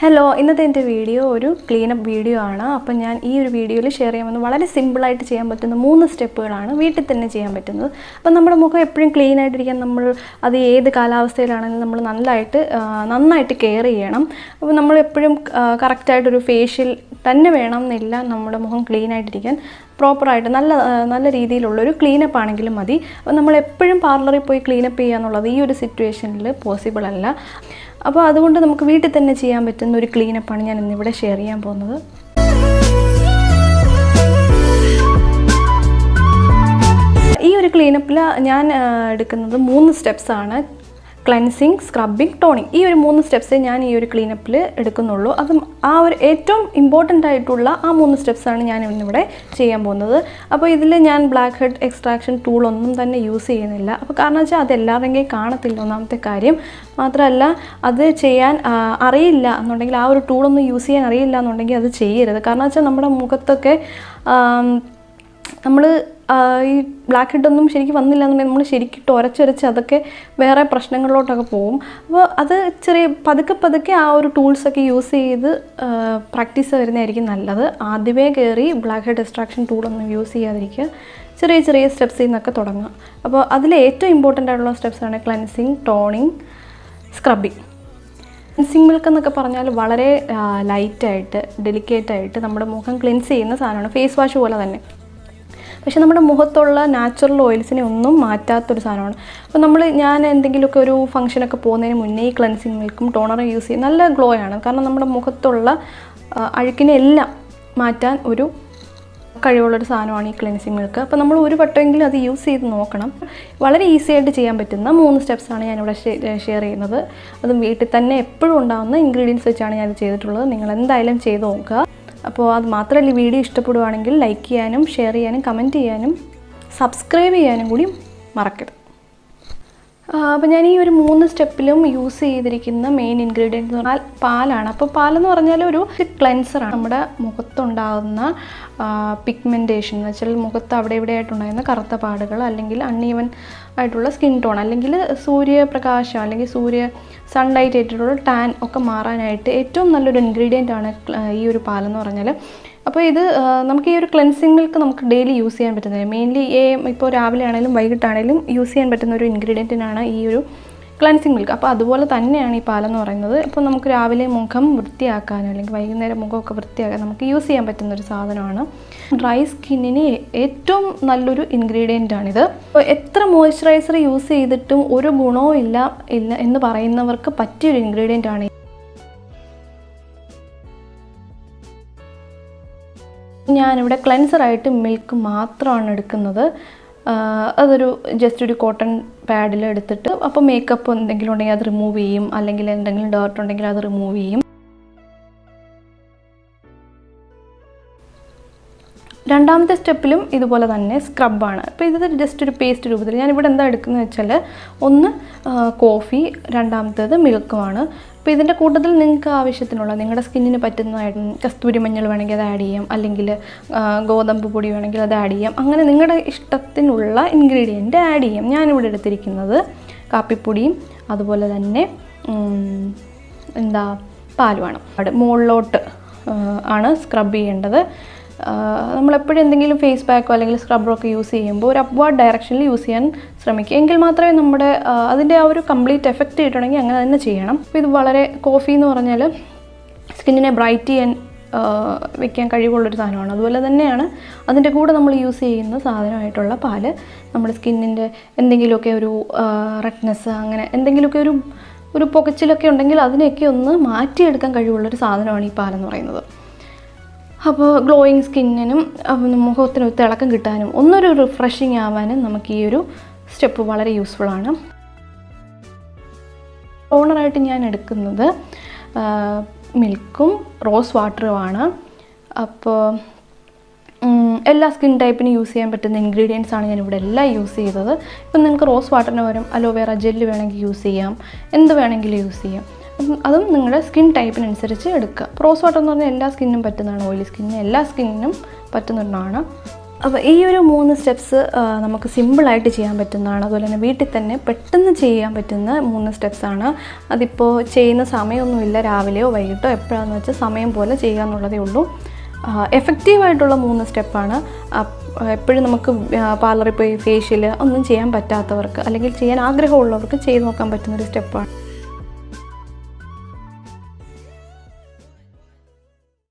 Hello, ഇന്നത്തെ എൻ്റെ video ഒരു ക്ലീനപ്പ് വീഡിയോ ആണ്. അപ്പോൾ ഞാൻ ഈ ഒരു വീഡിയോയിൽ ഷെയർ ചെയ്യാൻ പോകുന്നത് വളരെ സിമ്പിളായിട്ട് ചെയ്യാൻ പറ്റുന്ന 3 സ്റ്റെപ്പുകളാണ് വീട്ടിൽ തന്നെ ചെയ്യാൻ പറ്റുന്നത്. അപ്പോൾ നമ്മുടെ മുഖം എപ്പോഴും ക്ലീൻ ആയിട്ടിരിക്കാൻ നമ്മൾ അത് ഏത് കാലാവസ്ഥയിലാണെങ്കിലും നമ്മൾ നന്നായിട്ട് കെയർ ചെയ്യണം. അപ്പോൾ നമ്മൾ എപ്പോഴും കറക്റ്റായിട്ടൊരു ഫേഷ്യൽ തന്നെ വേണം എന്നില്ല. നമ്മുടെ മുഖം ക്ലീൻ ആയിട്ടിരിക്കാൻ പ്രോപ്പറായിട്ട് നല്ല രീതിയിലുള്ളൊരു ക്ലീനപ്പ് ആണെങ്കിലും മതി. അപ്പോൾ നമ്മൾ എപ്പോഴും പാർലറിൽ പോയി ക്ലീനപ്പ് ചെയ്യുക എന്നുള്ളത് ഈ ഒരു സിറ്റുവേഷനിൽ പോസിബിൾ അല്ല. അപ്പോൾ അതുകൊണ്ട് നമുക്ക് വീട്ടിൽ തന്നെ ചെയ്യാൻ പറ്റുന്ന ഒരു ക്ലീനപ്പാണ് ഞാൻ ഇന്നിവിടെ ഷെയർ ചെയ്യാൻ പോകുന്നത്. ഈ ഒരു ക്ലീനപ്പിൽ ഞാൻ എടുക്കുന്നത് 3 സ്റ്റെപ്സാണ്. Cleansing, scrubbing, toning. ഈ ഒരു 3 സ്റ്റെപ്സേ ഞാൻ ഈ ഒരു ക്ലീനപ്പിൽ എടുക്കുന്നുള്ളൂ. അതും ആ ഒരു ഏറ്റവും ഇമ്പോർട്ടൻ്റ് ആയിട്ടുള്ള ആ 3 സ്റ്റെപ്സാണ് ഞാൻ ഇന്നിവിടെ ചെയ്യാൻ പോകുന്നത്. അപ്പോൾ ഇതിൽ ഞാൻ ബ്ലാക്ക് ഹെഡ് എക്സ്ട്രാക്ഷൻ ടൂളൊന്നും തന്നെ യൂസ് ചെയ്യുന്നില്ല. അപ്പോൾ കാരണം വെച്ചാൽ അത് എല്ലാവരുടെയും കാണത്തില്ല, ഒന്നാമത്തെ കാര്യം. മാത്രമല്ല, അത് ചെയ്യാൻ അറിയില്ല എന്നുണ്ടെങ്കിൽ, ആ ഒരു ടൂളൊന്നും യൂസ് ചെയ്യാൻ അറിയില്ല എന്നുണ്ടെങ്കിൽ അത് ചെയ്യരുത്. കാരണം വെച്ചാൽ നമ്മുടെ മുഖത്തൊക്കെ നമ്മൾ ഈ ബ്ലാക്ക് ഹെഡൊന്നും ശരിക്കും വന്നില്ല എന്നുണ്ടെങ്കിൽ നമ്മൾ ശരിക്കും ഉരച്ചൊരച്ച് അതൊക്കെ വേറെ പ്രശ്നങ്ങളിലോട്ടൊക്കെ പോകും. അപ്പോൾ അത് പതുക്കെ ആ ഒരു ടൂൾസൊക്കെ യൂസ് ചെയ്ത് പ്രാക്ടീസ് വരുന്നതായിരിക്കും നല്ലത്. ആദ്യമേ കയറി ബ്ലാക്ക് ഹെഡ് എക്സ്ട്രാക്ഷൻ ടൂളൊന്നും യൂസ് ചെയ്യാതിരിക്കുക. ചെറിയ സ്റ്റെപ്സിൽ നിന്നൊക്കെ തുടങ്ങുക. അപ്പോൾ അതിൽ ഏറ്റവും ഇമ്പോർട്ടൻ്റ് ആയിട്ടുള്ള സ്റ്റെപ്സാണ് cleansing, toning, scrubbing. Cleansing milk എന്നൊക്കെ പറഞ്ഞാൽ വളരെ ലൈറ്റായിട്ട് ഡെലിക്കേറ്റായിട്ട് നമ്മുടെ മുഖം ക്ലെൻസ് ചെയ്യുന്ന സാധനമാണ്. ഫേസ് വാഷ് പോലെ തന്നെ. പക്ഷെ നമ്മുടെ മുഖത്തുള്ള നാച്ചുറൽ ഓയിൽസിനെ ഒന്നും മാറ്റാത്തൊരു സാധനമാണ്. അപ്പോൾ ഞാൻ എന്തെങ്കിലുമൊക്കെ ഒരു ഫംഗ്ഷനൊക്കെ പോകുന്നതിന് മുന്നേ ഈ ക്ലെൻസിങ് മിൽക്കും ടോണറും യൂസ് ചെയ്യും. നല്ല ഗ്ലോ ആണ്. കാരണം നമ്മുടെ മുഖത്തുള്ള അഴുക്കിനെ എല്ലാം മാറ്റാൻ ഒരു കഴിവുള്ളൊരു സാധനമാണ് ഈ ക്ലെൻസിങ് മിൽക്ക്. അപ്പോൾ നമ്മൾ ഒരു വട്ടമെങ്കിലും അത് യൂസ് ചെയ്ത് നോക്കണം. വളരെ ഈസി ആയിട്ട് ചെയ്യാൻ പറ്റുന്ന 3 സ്റ്റെപ്സാണ് ഞാനിവിടെ ഷെയർ ചെയ്യുന്നത്. അതും വീട്ടിൽ തന്നെ എപ്പോഴും ഉണ്ടാകുന്ന ഇൻഗ്രീഡിയൻസ് വെച്ചാണ് ഞാൻ ചെയ്തിട്ടുള്ളത്. നിങ്ങൾ എന്തായാലും ചെയ്ത് നോക്കുക. അപ്പോൾ അത് മാത്രമല്ല, വീഡിയോ ഇഷ്ടപ്പെടുവാണെങ്കിൽ ലൈക്ക് ചെയ്യാനും ഷെയർ ചെയ്യാനും കമൻറ്റ് ചെയ്യാനും സബ്സ്ക്രൈബ് ചെയ്യാനും കൂടി മറക്കരുത്. അപ്പോൾ ഞാൻ ഈ ഒരു 3 സ്റ്റെപ്പിലും യൂസ് ചെയ്തിരിക്കുന്ന മെയിൻ ഇൻഗ്രീഡിയൻറ്റ് എന്ന് പറഞ്ഞാൽ പാലാണ്. അപ്പോൾ പാലെന്ന് പറഞ്ഞാൽ ഒരു ക്ലെൻസറാണ്. നമ്മുടെ മുഖത്തുണ്ടാകുന്ന പിഗ്മെൻറ്റേഷൻ എന്ന് വെച്ചാൽ മുഖത്ത് അവിടെ ഇവിടെയായിട്ടുണ്ടാകുന്ന കറുത്ത പാടുകൾ, അല്ലെങ്കിൽ അൺഈവൻ ആയിട്ടുള്ള സ്കിൻ ടോൺ, അല്ലെങ്കിൽ സൂര്യപ്രകാശം, അല്ലെങ്കിൽ സൺലൈറ്റ് ആയിട്ടുള്ള ടാൻ ഒക്കെ മാറാനായിട്ട് ഏറ്റവും നല്ലൊരു ഇൻഗ്രീഡിയൻ്റ് ആണ് ഈ ഒരു പാലെന്ന് പറഞ്ഞാൽ. അപ്പോൾ ഇത് നമുക്ക് ഈ ഒരു ക്ലെൻസിങ് മിൽക്ക് നമുക്ക് ഡെയിലി യൂസ് ചെയ്യാൻ പറ്റുന്നത്, മെയിൻലി ഇപ്പോൾ രാവിലെ ആണെങ്കിലും വൈകിട്ടാണെങ്കിലും യൂസ് ചെയ്യാൻ പറ്റുന്ന ഒരു ഇൻഗ്രീഡിയൻറ്റിനാണ് ഈ ഒരു ക്ലെൻസിങ് മിൽക്ക്. അപ്പോൾ അതുപോലെ തന്നെയാണ് ഈ പാലെന്ന് പറയുന്നത്. ഇപ്പോൾ നമുക്ക് രാവിലെ മുഖം വൃത്തിയാക്കാനോ അല്ലെങ്കിൽ വൈകുന്നേരം മുഖമൊക്കെ വൃത്തിയാക്കാൻ നമുക്ക് യൂസ് ചെയ്യാൻ പറ്റുന്നൊരു സാധനമാണ്. ഡ്രൈ സ്കിന്നിന് ഏറ്റവും നല്ലൊരു ഇൻഗ്രീഡിയൻ്റാണിത്. അപ്പോൾ എത്ര മോയ്സ്ചറൈസർ യൂസ് ചെയ്തിട്ടും ഒരു ഗുണവും ഇല്ല എന്ന് പറയുന്നവർക്ക് പറ്റിയൊരു ഇൻഗ്രീഡിയൻ്റാണ്. ഞാനിവിടെ ക്ലെൻസറായിട്ട് മിൽക്ക് മാത്രമാണ് എടുക്കുന്നത്. അതൊരു ജസ്റ്റ് ഒരു കോട്ടൺ പാഡിൽ എടുത്തിട്ട്, അപ്പോൾ മേക്കപ്പ് എന്തെങ്കിലും ഉണ്ടെങ്കിൽ അത് റിമൂവ് ചെയ്യും, അല്ലെങ്കിൽ എന്തെങ്കിലും ഡേർട്ട് ഉണ്ടെങ്കിൽ അത് റിമൂവ് ചെയ്യും. രണ്ടാമത്തെ സ്റ്റെപ്പിലും ഇതുപോലെ തന്നെ സ്ക്രബാണ്. അപ്പോൾ ഇത് ജസ്റ്റ് ഒരു പേസ്റ്റ് രൂപത്തിൽ. ഞാനിവിടെ എന്താ എടുക്കുന്നത് വെച്ചാൽ, ഒന്ന് കോഫി, രണ്ടാമത്തേത് മിൽക്കുമാണ്. അപ്പോൾ ഇതിൻ്റെ കൂട്ടത്തിൽ നിങ്ങൾക്ക് ആവശ്യത്തിനുള്ള നിങ്ങളുടെ സ്കിന്നിന് പറ്റുന്നതായിട്ട് കസ്തൂരി മഞ്ഞൾ വേണമെങ്കിൽ അത് ആഡ് ചെയ്യാം, അല്ലെങ്കിൽ ഗോതമ്പ് പൊടി വേണമെങ്കിൽ അത് ആഡ് ചെയ്യാം. അങ്ങനെ നിങ്ങളുടെ ഇഷ്ടത്തിനുള്ള ഇൻഗ്രീഡിയൻറ്റ് ആഡ് ചെയ്യാം. ഞാനിവിടെ എടുത്തിരിക്കുന്നത് കാപ്പിപ്പൊടിയും അതുപോലെ തന്നെ പാലുമാണ്. മുകളിലോട്ട് ആണ് സ്ക്രബ് ചെയ്യേണ്ടത്. നമ്മളെപ്പോഴും എന്തെങ്കിലും ഫേസ് പാക്കോ അല്ലെങ്കിൽ സ്ക്രബ്ബറോ ഒക്കെ യൂസ് ചെയ്യുമ്പോൾ ഒരു അപ്വാർഡ് ഡയറക്ഷനിൽ യൂസ് ചെയ്യാൻ ശ്രമിക്കുക. എങ്കിൽ മാത്രമേ നമ്മുടെ അതിൻ്റെ ആ ഒരു കംപ്ലീറ്റ് എഫക്റ്റ് കിട്ടണമെങ്കിൽ അങ്ങനെ തന്നെ ചെയ്യണം. അപ്പോൾ ഇത് വളരെ, കോഫി എന്ന് പറഞ്ഞാൽ സ്കിന്നിനെ ബ്രൈറ്റ് ചെയ്യാൻ വെക്കാൻ കഴിവുള്ളൊരു സാധനമാണ്. അതുപോലെ തന്നെയാണ് അതിൻ്റെ കൂടെ നമ്മൾ യൂസ് ചെയ്യുന്ന സാധനമായിട്ടുള്ള പാല് നമ്മുടെ സ്കിന്നിൻ്റെ എന്തെങ്കിലുമൊക്കെ ഒരു റെഡ്നെസ്, അങ്ങനെ എന്തെങ്കിലുമൊക്കെ ഒരു പുകച്ചിലൊക്കെ ഉണ്ടെങ്കിൽ അതിനെയൊക്കെ ഒന്ന് മാറ്റിയെടുക്കാൻ കഴിവുള്ളൊരു സാധനമാണ് ഈ പാലെന്ന് പറയുന്നത്. അപ്പോൾ ഗ്ലോയിങ് സ്കിന്നിനും മുഖത്തിനും തിളക്കം കിട്ടാനും ഒന്നൊരു റിഫ്രഷിങ് ആവാനും നമുക്ക് ഈ ഒരു സ്റ്റെപ്പ് വളരെ യൂസ്ഫുള്ളാണ്. ടോണറായിട്ട് ഞാൻ എടുക്കുന്നത് മിൽക്കും റോസ് വാട്ടറുമാണ്. അപ്പോൾ എല്ലാ സ്കിൻ ടൈപ്പിനും യൂസ് ചെയ്യാൻ പറ്റുന്ന ഇൻഗ്രീഡിയൻസ് ആണ് ഞാനിവിടെ എല്ലാം യൂസ് ചെയ്തത്. ഇപ്പം നിങ്ങൾക്ക് റോസ് വാട്ടറിന് പകരം അലോവേറ ജെല്ല് വേണമെങ്കിൽ യൂസ് ചെയ്യാം, എന്ത് വേണമെങ്കിലും യൂസ് ചെയ്യാം. അതും നിങ്ങളുടെ സ്കിൻ ടൈപ്പിനനുസരിച്ച് എടുക്കുക. റോസ് വാട്ടർ എന്ന് പറഞ്ഞാൽ എല്ലാ സ്കിന്നിനും പറ്റുന്നതാണ്. ഓയിലി സ്കിന്നിനും എല്ലാ സ്കിന്നിനും പറ്റുന്നതാണ്. അപ്പോൾ ഈ ഒരു 3 സ്റ്റെപ്സ് നമുക്ക് സിമ്പിളായിട്ട് ചെയ്യാൻ പറ്റുന്നതാണ്. അതുപോലെ തന്നെ വീട്ടിൽ തന്നെ പെട്ടെന്ന് ചെയ്യാൻ പറ്റുന്ന 3 സ്റ്റെപ്സാണ്. അതിപ്പോൾ ചെയ്യുന്ന സമയമൊന്നുമില്ല, രാവിലെയോ വൈകിട്ടോ എപ്പോഴാണെന്ന് വെച്ചാൽ സമയം പോലെ ചെയ്യുക എന്നുള്ളതേ ഉള്ളൂ. എഫക്റ്റീവായിട്ടുള്ള 3 സ്റ്റെപ്പാണ്. എപ്പോഴും നമുക്ക് പാർലറിൽ പോയി ഫേഷ്യൽ ഒന്നും ചെയ്യാൻ പറ്റാത്തവർക്ക് അല്ലെങ്കിൽ ചെയ്യാൻ ആഗ്രഹമുള്ളവർക്ക് ചെയ്ത് നോക്കാൻ പറ്റുന്നൊരു സ്റ്റെപ്പാണ്.